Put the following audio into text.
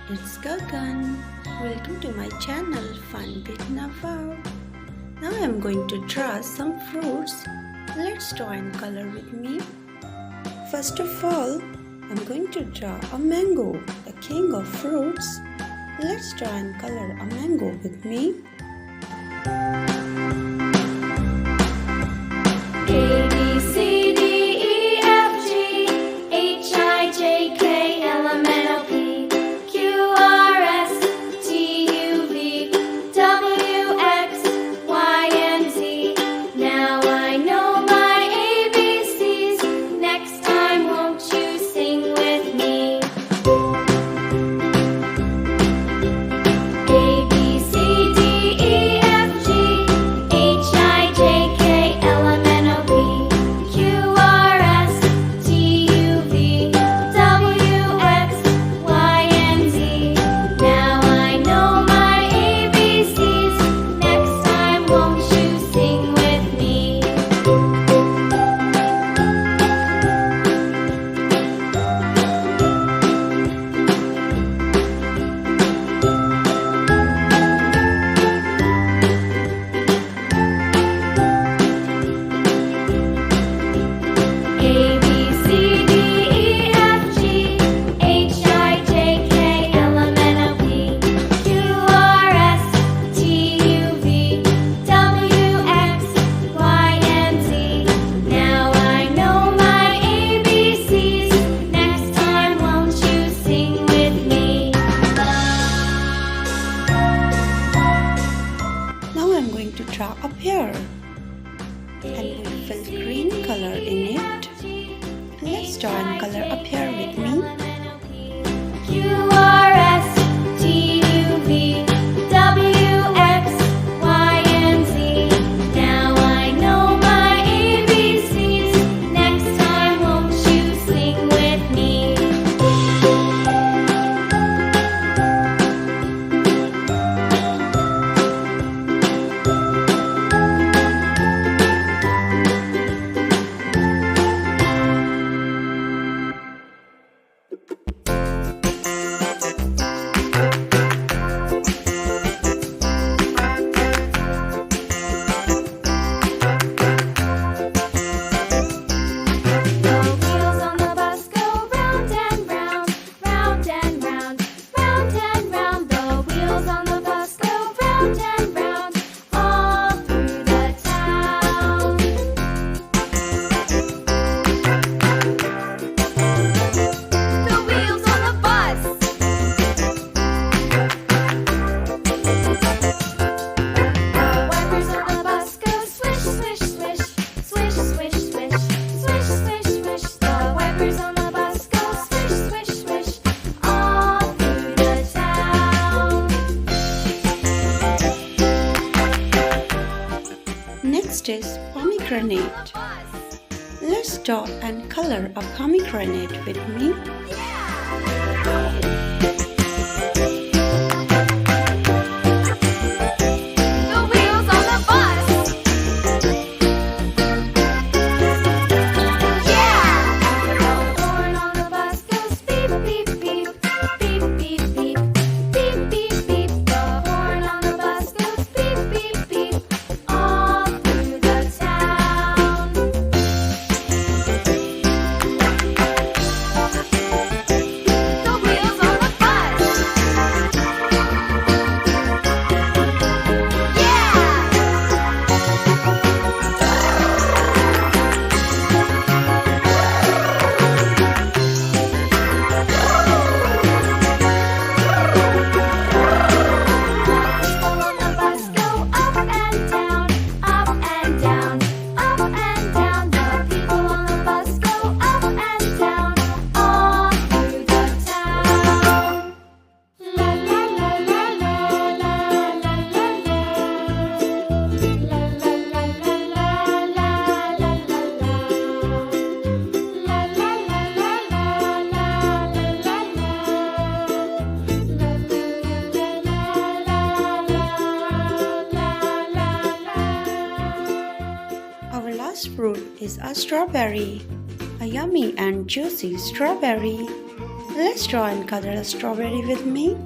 it's Gagan. Welcome to my channel Fun with Nava. Now I am going to draw some fruits. Let's draw and color with me. First of all, I'm going to draw a mango, the king of fruits. Let's draw and color a mango with me. A, B, C, D, E, F, G, H, I, J, K, L, M, N, O, P, Q, R, S, T, U, V, W, X, Y, and Z. Now I know my ABCs. Next time, won't you sing with me? A, B, C, D, E, F, G, H, I, J, K, L, M, N, O, P, Q, R, S, T, U, V, W, X, Y, and Z. Now I know my ABCs. Next time, won't you sing with me? A, B, C, D, E, F, G, H, I, J, K, L, M, N, O, P, Q, R, S, T, U, V, W, X, Y, and Z. Now I know my ABCs. Next time, won't you sing with me? Now I'm going to draw a pear. And we fill green color in it. Let's draw and color a pear with me. Q, R, S, T, U, V, W, X, Y, and Z. Now I know my ABCs. Next time, won't you sing with me? The wheels on the bus go round and round, round and round, round and round. The wheels on the bus go round and round, all through the town. The wheels on the bus. The wipers on the bus go swish, swish, swish, swish, swish, swish, swish, swish, swish. The wipers on the bus go swish, swish, swish, all through the town. Next is pomegranate. Let's draw and color a pomegranate with me. The wheels on the bus. Yeah! The horn on the bus goes beep, beep, beep, beep, beep, beep, beep, beep, beep. The horn on the bus goes beep, beep, beep, all through the town. The wheels on the bus. People on the bus go up and down, up and down, up and down. The people on the bus go up and down, all through the town. La la la la la la la la la. La la la la la la la la la. La la la la la la la la Our last fruit is a strawberry, a yummy and juicy strawberry. Let's draw and color a strawberry with me.